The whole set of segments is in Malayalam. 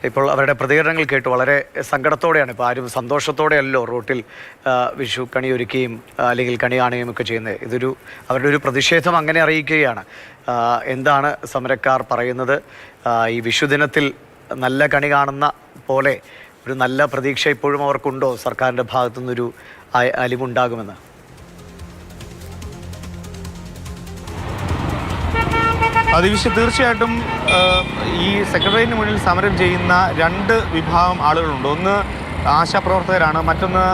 ഇപ്പോൾ അവരുടെ പ്രതികരണങ്ങൾ കേട്ട് വളരെ സങ്കടത്തോടെയാണ്. ഇപ്പോൾ ആരും സന്തോഷത്തോടെയല്ലോ റോട്ടിൽ വിഷു കണി ഒരുക്കുകയും അല്ലെങ്കിൽ കണി കാണുകയും ഒക്കെ ചെയ്യുന്നത്. അവരുടെ ഒരു പ്രതിഷേധം അങ്ങനെ അറിയിക്കുകയാണ്. എന്താണ് സമരക്കാർ പറയുന്നത്? ഈ വിഷുദിനത്തിൽ നല്ല കണി കാണുന്ന പോലെ ഒരു നല്ല പ്രതീക്ഷ ഇപ്പോഴും അവർക്കുണ്ടോ സർക്കാരിൻ്റെ ഭാഗത്തുനിന്നൊരു അലിവുണ്ടാകുമെന്ന്? തീർച്ചയായിട്ടും ഈ സെക്രട്ടേറിയറ്റിന് മുന്നിൽ സമരം ചെയ്യുന്ന രണ്ട് വിഭാഗം ആളുകളുണ്ട്. ഒന്ന് ആശാപ്രവർത്തകരാണ്, മറ്റൊന്ന്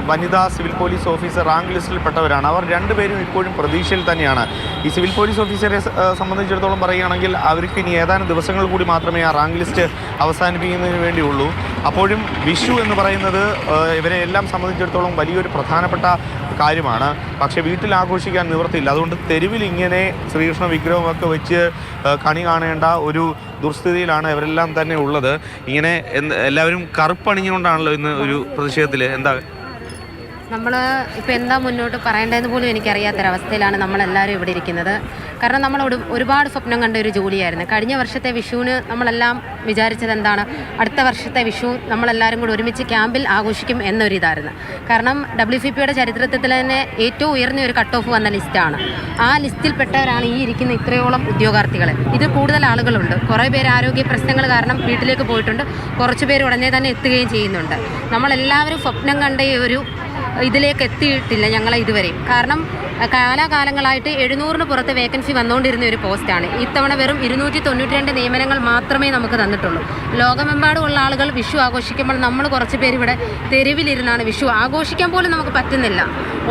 വനിതാ സിവിൽ പോലീസ് ഓഫീസർ റാങ്ക് ലിസ്റ്റിൽപ്പെട്ടവരാണ്. അവർ രണ്ടുപേരും ഇപ്പോഴും പ്രതീക്ഷയിൽ തന്നെയാണ്. ഈ സിവിൽ പോലീസ് ഓഫീസറെ സംബന്ധിച്ചിടത്തോളം പറയുകയാണെങ്കിൽ അവർക്ക് ഇനി ഏതാനും ദിവസങ്ങൾ കൂടി മാത്രമേ ആ റാങ്ക് ലിസ്റ്റ് അവസാനിപ്പിക്കുന്നതിന് വേണ്ടിയുള്ളൂ. അപ്പോഴും വിഷു എന്ന് പറയുന്നത് ഇവരെ എല്ലാം സംബന്ധിച്ചിടത്തോളം വലിയൊരു പ്രധാനപ്പെട്ട കാര്യമാണ്. പക്ഷേ വീട്ടിൽ ആഘോഷിക്കാൻ നിവൃത്തിയില്ല. അതുകൊണ്ട് തെരുവിൽ ഇങ്ങനെ ശ്രീകൃഷ്ണ വിഗ്രഹമൊക്കെ വെച്ച് കണി കാണേണ്ട ഒരു ദുർസ്ഥിതിയിലാണ് ഇവരെല്ലാം തന്നെ ഉള്ളത്. ഇങ്ങനെ എല്ലാവരും കറുപ്പണിഞ്ഞുകൊണ്ടാണല്ലോ ഇന്ന് ഒരു പ്രതിഷേധത്തിൽ. എന്താ നമ്മൾ ഇപ്പോൾ എന്താ മുന്നോട്ട് പറയേണ്ടതെന്ന് പോലും എനിക്കറിയാത്തൊരവസ്ഥയിലാണ് നമ്മളെല്ലാവരും ഇവിടെ ഇരിക്കുന്നത്. കാരണം നമ്മൾ ഒരുപാട് സ്വപ്നം കണ്ട ഒരു ജോലിയായിരുന്നു. കഴിഞ്ഞ വർഷത്തെ വിഷുവിന് നമ്മളെല്ലാം വിചാരിച്ചത് എന്താണ്, അടുത്ത വർഷത്തെ വിഷു നമ്മളെല്ലാവരും കൂടി ഒരുമിച്ച് ക്യാമ്പിൽ ആഘോഷിക്കും എന്നൊരിതായിരുന്നു. കാരണം WCPയുടെ ചരിത്രത്തിൽ തന്നെ ഏറ്റവും ഉയർന്ന ഒരു കട്ട് ഓഫ് വന്ന ലിസ്റ്റാണ്. ആ ലിസ്റ്റിൽപ്പെട്ടവരാണ് ഈ ഇരിക്കുന്ന ഇത്രയോളം ഉദ്യോഗാർത്ഥികൾ. ഇത് കൂടുതൽ ആളുകളുണ്ട്. കുറേ പേര് ആരോഗ്യ പ്രശ്നങ്ങൾ കാരണം വീട്ടിലേക്ക് പോയിട്ടുണ്ട്. കുറച്ച് പേര് ഉടനെ തന്നെ എത്തുകയും ചെയ്യുന്നുണ്ട്. നമ്മളെല്ലാവരും സ്വപ്നം കണ്ട ഒരു ഇതിലേക്ക് എത്തിയിട്ടില്ല ഞങ്ങളെ ഇതുവരെയും. കാരണം കാലാകാലങ്ങളായിട്ട് 700-ന് പുറത്ത് വേക്കൻസി വന്നുകൊണ്ടിരുന്ന ഒരു പോസ്റ്റാണ്. ഇത്തവണ വെറും 292 നിയമനങ്ങൾ മാത്രമേ നമുക്ക് തന്നിട്ടുള്ളൂ. ലോകമെമ്പാടുമുള്ള ആളുകൾ വിഷു ആഘോഷിക്കുമ്പോൾ നമ്മൾ കുറച്ച് പേര് ഇവിടെ തെരുവിലിരുന്നാണ് വിഷു ആഘോഷിക്കാൻ പോലും നമുക്ക് പറ്റുന്നില്ല.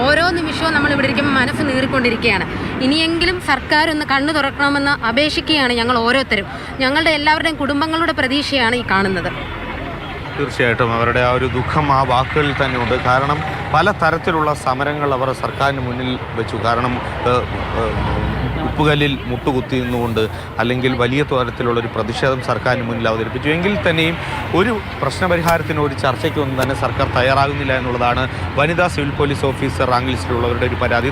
ഓരോ നിമിഷവും നമ്മളിവിടെ ഇരിക്കുമ്പോൾ മനസ്സ് നീറിക്കൊണ്ടിരിക്കുകയാണ്. ഇനിയെങ്കിലും സർക്കാർ ഒന്ന് കണ്ണു തുറക്കണമെന്ന് അപേക്ഷിക്കുകയാണ് ഞങ്ങൾ ഓരോരുത്തരും. ഞങ്ങളുടെ എല്ലാവരുടെയും കുടുംബങ്ങളുടെ പ്രതീക്ഷയാണ് ഈ കാണുന്നത്. തീർച്ചയായിട്ടും അവരുടെ ആ ഒരു ദുഃഖം ആ വാക്കുകളിൽ തന്നെ ഉണ്ട്. കാരണം പല തരത്തിലുള്ള സമരങ്ങൾ അവർ സർക്കാരിന് മുന്നിൽ വെച്ചു. കാരണം ഉപ്പുകല്ലിൽ മുട്ടുകുത്തി നിന്നുകൊണ്ട് അല്ലെങ്കിൽ വലിയ തരത്തിലുള്ളൊരു പ്രതിഷേധം സർക്കാരിന് മുന്നിൽ അവതരിപ്പിച്ചു. എങ്കിൽ തന്നെയും ഒരു പ്രശ്നപരിഹാരത്തിനോ ഒരു ചർച്ചയ്ക്കൊന്നും തന്നെ സർക്കാർ തയ്യാറാകുന്നില്ല എന്നുള്ളതാണ് വനിതാ സിവിൽ പോലീസ് ഓഫീസർ റാങ്ക് ലിസ്റ്റിലുള്ളവരുടെ ഒരു പരാതി.